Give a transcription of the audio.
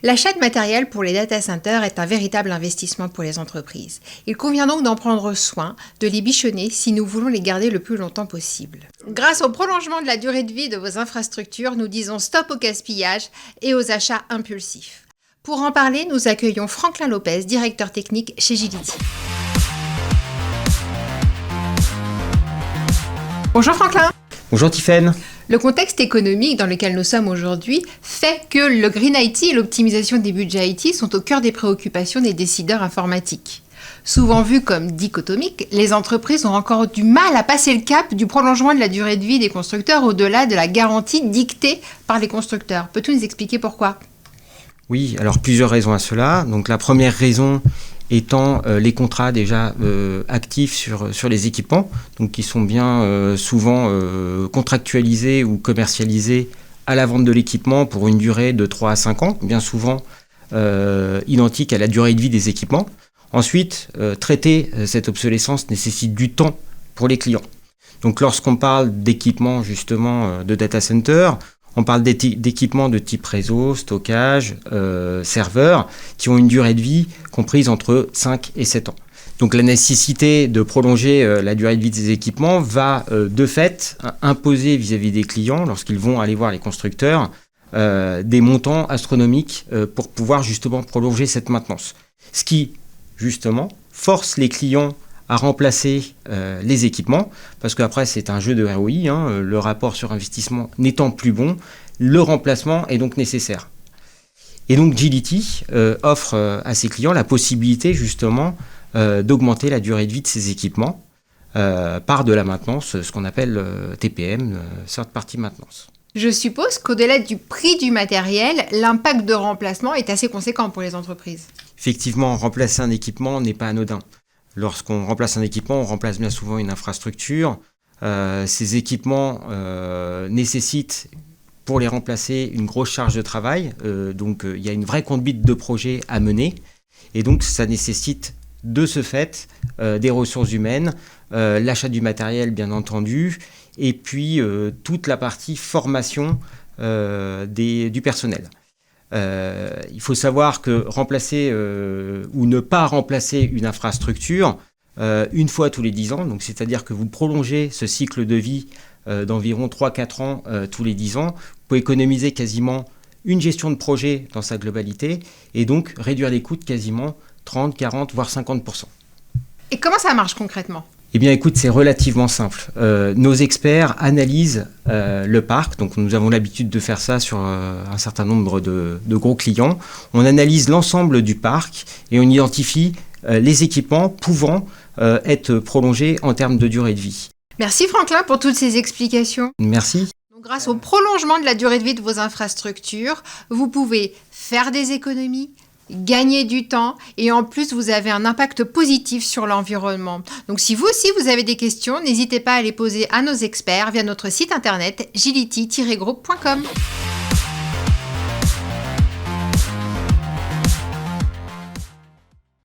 L'achat de matériel pour les data centers est un véritable investissement pour les entreprises. Il convient donc d'en prendre soin, de les bichonner si nous voulons les garder le plus longtemps possible. Grâce au prolongement de la durée de vie de vos infrastructures, nous disons stop au gaspillage et aux achats impulsifs. Pour en parler, nous accueillons Franklin Lopez, directeur technique chez Gility. Bonjour Franklin. Bonjour Tiffaine. Le contexte économique dans lequel nous sommes aujourd'hui fait que le Green IT et l'optimisation des budgets IT sont au cœur des préoccupations des décideurs informatiques. Souvent vus comme dichotomiques, les entreprises ont encore du mal à passer le cap du prolongement de la durée de vie des constructeurs au-delà de la garantie dictée par les constructeurs. Peux-tu nous expliquer pourquoi ? Oui, alors plusieurs raisons à cela. Donc la première raison étant les contrats déjà actifs sur les équipements, donc qui sont bien souvent contractualisés ou commercialisés à la vente de l'équipement pour une durée de 3 à 5 ans, bien souvent identique à la durée de vie des équipements. Ensuite, traiter cette obsolescence nécessite du temps pour les clients. Donc lorsqu'on parle d'équipements justement de data center, on parle d'équipements de type réseau, stockage, serveur, qui ont une durée de vie comprise entre 5 et 7 ans. Donc la nécessité de prolonger la durée de vie des équipements va de fait imposer vis-à-vis des clients, lorsqu'ils vont aller voir les constructeurs, des montants astronomiques pour pouvoir justement prolonger cette maintenance. Ce qui, justement, force les clients à remplacer les équipements, parce qu'après c'est un jeu de ROI, le rapport sur investissement n'étant plus bon, le remplacement est donc nécessaire. Et donc Gility offre à ses clients la possibilité justement d'augmenter la durée de vie de ces équipements par de la maintenance, ce qu'on appelle TPM, Third Party Maintenance. Je suppose qu'au-delà du prix du matériel, l'impact de remplacement est assez conséquent pour les entreprises. Effectivement, remplacer un équipement n'est pas anodin. Lorsqu'on remplace un équipement, on remplace bien souvent une infrastructure. Ces équipements nécessitent, pour les remplacer, une grosse charge de travail. Donc, il y a une vraie conduite de projet à mener. Et donc, ça nécessite, de ce fait, des ressources humaines, l'achat du matériel, bien entendu, et puis toute la partie formation du personnel. Il faut savoir que remplacer ou ne pas remplacer une infrastructure une fois tous les 10 ans, donc c'est-à-dire que vous prolongez ce cycle de vie d'environ 3-4 ans tous les 10 ans, vous pouvez économiser quasiment une gestion de projet dans sa globalité et donc réduire les coûts de quasiment 30, 40, voire 50%. Et comment ça marche concrètement ? Eh bien, écoute, c'est relativement simple. Nos experts analysent le parc. Donc, nous avons l'habitude de faire ça sur un certain nombre de gros clients. On analyse l'ensemble du parc et on identifie les équipements pouvant être prolongés en termes de durée de vie. Merci Franklin pour toutes ces explications. Merci. Donc, grâce au prolongement de la durée de vie de vos infrastructures, vous pouvez faire des économies, gagner du temps et en plus vous avez un impact positif sur l'environnement. Donc si vous aussi vous avez des questions, n'hésitez pas à les poser à nos experts via notre site internet gility-group.com.